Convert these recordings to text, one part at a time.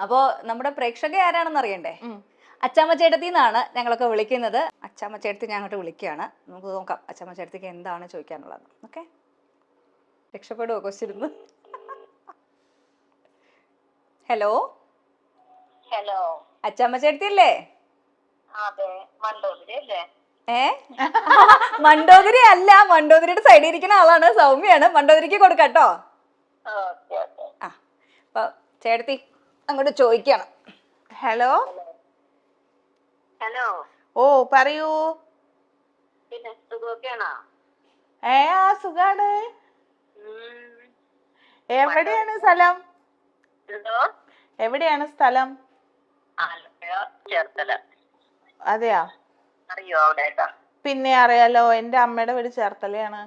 അപ്പോ നമ്മുടെ പ്രേക്ഷക ആരാണെന്ന് അറിയണ്ടേ? അച്ചാമ്മ ചേട്ടത്തി എന്നാണ് ഞങ്ങളൊക്കെ വിളിക്കുന്നത്. അച്ചാമ്മ ചേട്ടത്തി ഞാൻ അങ്ങോട്ട് വിളിക്കുകയാണ്. നമുക്ക് നോക്കാം അച്ചാമ്മ ചേട്ടത്തിക്ക് എന്താണ് ചോദിക്കാനുള്ളത്. ഓക്കെ, രക്ഷപ്പെടുവോ ക്വസ്റ്റ്യൻ? ഹലോ ഹലോ, അച്ചാമ്മ ചേട്ടത്തി അല്ലേ? അതെ, മണ്ടോദരി അല്ലേ? മണ്ടോദരി അല്ല, മണ്ടോദരിയുടെ സൈഡിൽ ഇരിക്കുന്ന ആളാണ്, സൗമ്യാണ്. മണ്ടോദരിക്ക് കൊടുക്കാട്ടോ. ആ, അപ്പൊ ചേട്ടത്തി അങ്ങോട്ട് ചോദിക്കണം. Hello hello. ഓ പറയൂ. പിന്നെ സുഖമൊക്കെയാണോ? ആ സുഖാണ്. എവിടെയാണ് സ്ഥലം? എന്തോ? എവിടെയാണ് സ്ഥലം? ആലപ്പുഴ ചേർത്തല. അതെയാ? അറിയോ അവിടെ? പിന്നെ അറിയാലോ, എന്റെ അമ്മയുടെ വീട് ചേർത്തലയാണ്.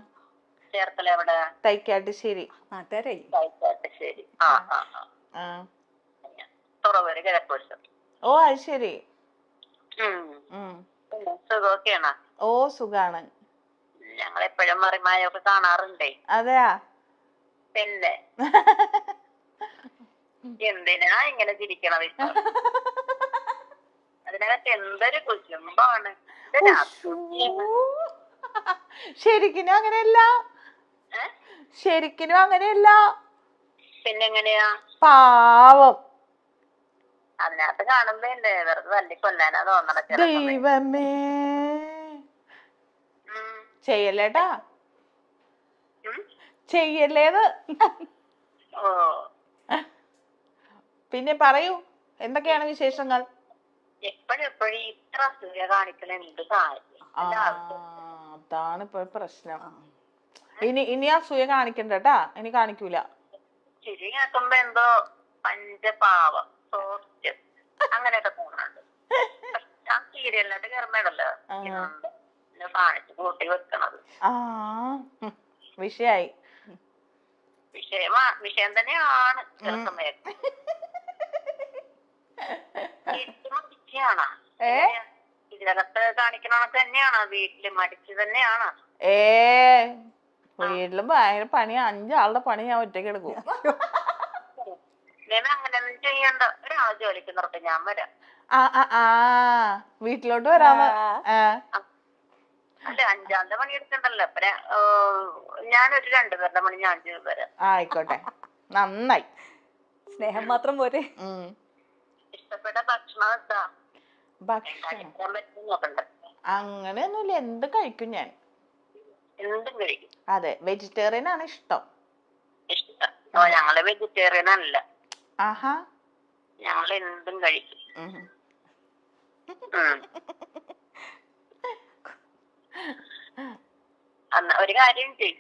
ചേർത്തല എവിടെ? തൈക്കാട്ടുശ്ശേരി. തൈക്കാട്ടുശ്ശേരി. തുറവൂര് കിഴക്കുവശം. ഓ അത് ശരി. സുഖമൊക്കെയാണോ? ഓ സുഖാണ്. ഞങ്ങളെപ്പോഴും മറിമായൊക്കെ കാണാറുണ്ടേ. അതെയാ? പിന്നെ എന്തിനാ ഇങ്ങനെ ചിരിക്കണത്? അതിനകത്ത് എന്തൊരു കുശുമ്പാണ്. ശരിക്കും അങ്ങനെയല്ല, ശരിക്കും അങ്ങനെയല്ല. പിന്നെങ്ങനെയാ? പാവം. അതിനകത്ത് കാണുമ്പോ വെറുതെ തല്ലി കൊല്ലാനാ തോന്നണ. ദൈവമേ, ചെയ്യല്ലേട്ടാ, ചെയ്യല്ലേന്ന്. ഓ, പിന്നെ പറയൂ, എന്തൊക്കെയാണ് വിശേഷങ്ങൾ? എപ്പോഴും ഇത്ര അസൂയ കാണിക്കണ എന്ത് കാര്യം? അതാണ് ഇപ്പൊ പ്രശ്നം. ഇനി അസൂയ കാണിക്കണ്ടട്ടാ, ഇനി കാണിക്കൂല. ചിരി കേൾക്കുമ്പോ എന്തോ പഞ്ചപാവം സോഫ്റ്റ് അങ്ങനെയൊക്കെ തോന്നുന്നുണ്ട്. ഞാൻ സീരിയലിനായിട്ട് കയറുമ്പോഴല്ലോ കാണിച്ചു കൂട്ടി വെക്കണത്. വിഷയായി. വിഷയം തന്നെയാണ്. ചില സമയത്ത് ഇതിനകത്ത് കാണിക്കണത് തന്നെയാണോ? വീട്ടില് മടിച്ചു തന്നെയാണോ? വീട്ടിലും ഭയങ്കര പണി. 5 ആളുടെ പണി ഞാൻ ഒറ്റയ്ക്ക് എടുക്കും. അങ്ങനെയൊന്നും ചെയ്യണ്ട. ഒരാളെ ജോലിക്ക് നിർത്തി ഞാൻ വരാം. വീട്ടിലോട്ട് വരാമോ? അല്ല, 5 പണി എടുക്കണ്ടല്ലോ. ഞാനൊരു 2 പേരുടെ പണി ഞാൻ ചെയ്ത് തരാം. ആയിക്കോട്ടെ, നന്നായി. സ്നേഹം മാത്രം പോരെ. ഇഷ്ടപ്പെട്ട ഭക്ഷണം എന്താ? അങ്ങനെയൊന്നുമില്ല, എന്ത് കഴിക്കും ഞാൻ. എന്തും കഴിക്കും. അതെ, വെജിറ്റേറിയൻ ആണ് ഇഷ്ടം. ഇഷ്ടം? ഞങ്ങള് വെജിറ്റേറിയൻ അല്ല. ആഹാ, ഞങ്ങൾ എന്തും കഴിക്കും. ഒരു കാര്യം ചെയ്യും,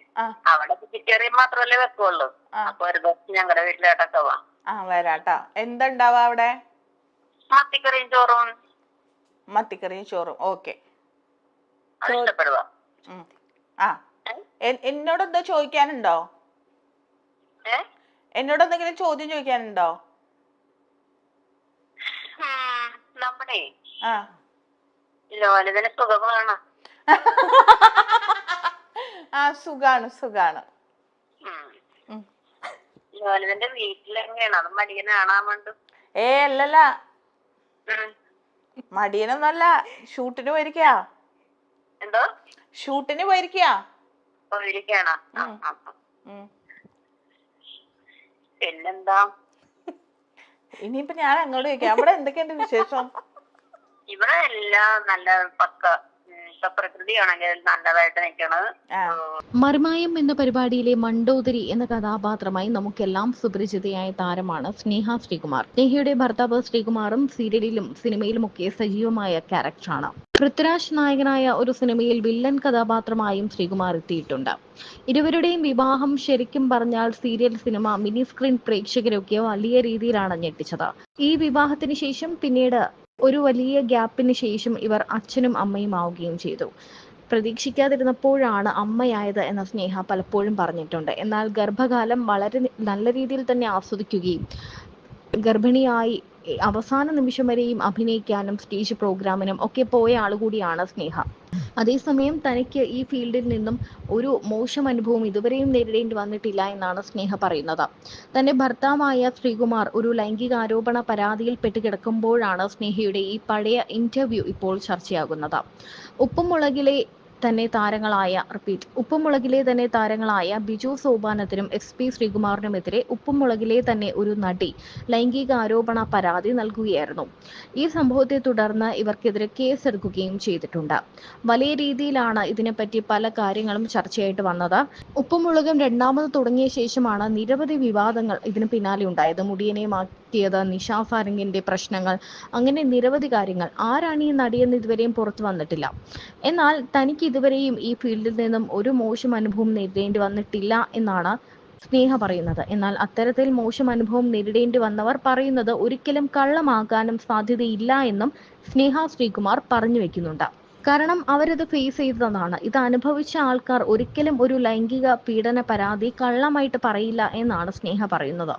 അവിടെ വെജിറ്റേറിയൻ മാത്രമല്ലേ വെക്കുള്ളൂ. അപ്പൊ ഒരു ദിവസം ഞങ്ങളുടെ വീട്ടിലോട്ടൊക്കെ പോവാം. വരാട്ടാ. എന്താ അവിടെ? മത്തിക്കറിയും ചോറും. മത്തിക്കറിയും ചോറും. ഓക്കെ, ഇഷ്ടപ്പെടുവാ. എന്നോട് എന്താ ചോദിക്കാനുണ്ടോ? എന്നോട് എന്തെങ്കിലും ചോദ്യം ചോദിക്കാനുണ്ടോ? നമ്മുടെ ലോലിതന് സുഖമാണ്. സുഖാണ് സുഖാണ്. ലോലിതന്റെ വീട്ടിലെങ്ങനെയാണ്? അത് മടിയനെ കാണാൻ വേണ്ടു. അല്ലല്ല, മടിയനൊന്നല്ല, ഷൂട്ടിന് പോയിരിക്കാ. എന്തോ? ഷൂട്ടിന് പോയിരിക്കാ. പോയിരിക്കാണോ? പിന്നെന്താ? ഇനിയിപ്പൊ ഞാൻ അങ്ങോട്ട് ചോദിക്കാം, അവിടെ എന്തൊക്കെയുണ്ട് വിശേഷം? ഇവിടെ എല്ലാം നല്ല പക്ക. പ്രകൃതിയാണെങ്കിൽ നല്ലതായിട്ട് നിൽക്കണത്. മറിമായം എന്ന പരിപാടിയിലെ മണ്ടോദരി എന്ന കഥാപാത്രമായി നമുക്കെല്ലാം സുപരിചിതയായ താരമാണ് സ്നേഹ ശ്രീകുമാർ. സ്നേഹയുടെ ഭർത്താവ് ശ്രീകുമാറും സീരിയലിലും സിനിമയിലുമൊക്കെ സജീവമായ ക്യാരക്ടറാണ്. പൃഥ്വിരാജ് നായകനായ ഒരു സിനിമയിൽ വില്ലൻ കഥാപാത്രമായും ശ്രീകുമാർ എത്തിയിട്ടുണ്ട്. ഇരുവരുടെയും വിവാഹം ശരിക്കും പറഞ്ഞാൽ സീരിയൽ, സിനിമ, മിനി സ്ക്രീൻ പ്രേക്ഷകരൊക്കെ വലിയ രീതിയിലാണ് ഞെട്ടിച്ചത്. ഈ വിവാഹത്തിന് ശേഷം പിന്നീട് ഒരു വലിയ ഗ്യാപ്പിന് ശേഷം ഇവർ അച്ഛനും അമ്മയും ആവുകയും ചെയ്തു. പ്രതീക്ഷിക്കാതിരുന്നപ്പോഴാണ് അമ്മയായത് എന്ന സ്നേഹ പലപ്പോഴും പറഞ്ഞിട്ടുണ്ട്. എന്നാൽ ഗർഭകാലം വളരെ നല്ല രീതിയിൽ തന്നെ ആസ്വദിക്കുകയും ഗർഭിണിയായി അവസാന നിമിഷം വരെയും അഭിനയിക്കാനും സ്റ്റേജ് പ്രോഗ്രാമിനും ഒക്കെ പോയ ആളുകൂടിയാണ് സ്നേഹ. അതേസമയം തനിക്ക് ഈ ഫീൽഡിൽ നിന്നും ഒരു മോശം അനുഭവം ഇതുവരെയും നേരിടേണ്ടി വന്നിട്ടില്ല എന്നാണ് സ്നേഹ പറയുന്നത്. തന്റെ ഭർത്താവായ ശ്രീകുമാർ ഒരു ലൈംഗികാരോപണ പരാതിയിൽ പെട്ടുകിടക്കുമ്പോഴാണ് സ്നേഹയുടെ ഈ പഴയ ഇന്റർവ്യൂ ഇപ്പോൾ ചർച്ചയാകുന്നത്. ഉപ്പുമുളകിലെ തന്നെ താരങ്ങളായ ബിജു സോപാനത്തിനും SP ശ്രീകുമാറിനുമെതിരെ ഉപ്പുമുളകിലെ തന്നെ ഒരു നടി ലൈംഗികാരോപണ പരാതി നൽകുകയായിരുന്നു. ഈ സംഭവത്തെ തുടർന്ന് ഇവർക്കെതിരെ കേസെടുക്കുകയും ചെയ്തിട്ടുണ്ട്. വലിയ രീതിയിലാണ് ഇതിനെപ്പറ്റി പല കാര്യങ്ങളും ചർച്ചയായിട്ട് വന്നത്. ഉപ്പുമുളകും രണ്ടാമത് തുടങ്ങിയ ശേഷമാണ് നിരവധി വിവാദങ്ങൾ ഇതിന് പിന്നാലെ ഉണ്ടായത്. മുടിയനെ മാറ്റിയത്, നിഷ സാരംഗിന്റെ പ്രശ്നങ്ങൾ, അങ്ങനെ നിരവധി കാര്യങ്ങൾ. ആരാണ് ഈ നടിയെന്ന് ഇതുവരെയും പുറത്തു വന്നിട്ടില്ല. എന്നാൽ തനിക്ക് ഇതുവരെയും ഈ ഫീൽഡിൽ നിന്നും ഒരു മോശം അനുഭവം നേരിടേണ്ടി വന്നിട്ടില്ല എന്നാണ് സ്നേഹ പറയുന്നത്. എന്നാൽ അത്തരത്തിൽ മോശം അനുഭവം നേരിടേണ്ടി വന്നവർ പറയുന്നത് ഒരിക്കലും കള്ളമാകാനും സാധ്യതയില്ല എന്നും സ്നേഹ ശ്രീകുമാർ പറഞ്ഞു വെക്കുന്നുണ്ട്. കാരണം അവരത് ഫേസ് ചെയ്തതാണ്. ഇത് അനുഭവിച്ച ആൾക്കാർ ഒരിക്കലും ഒരു ലൈംഗിക പീഡന പരാതി കള്ളമായിട്ട് പറയില്ല എന്നാണ് സ്നേഹ പറയുന്നത്.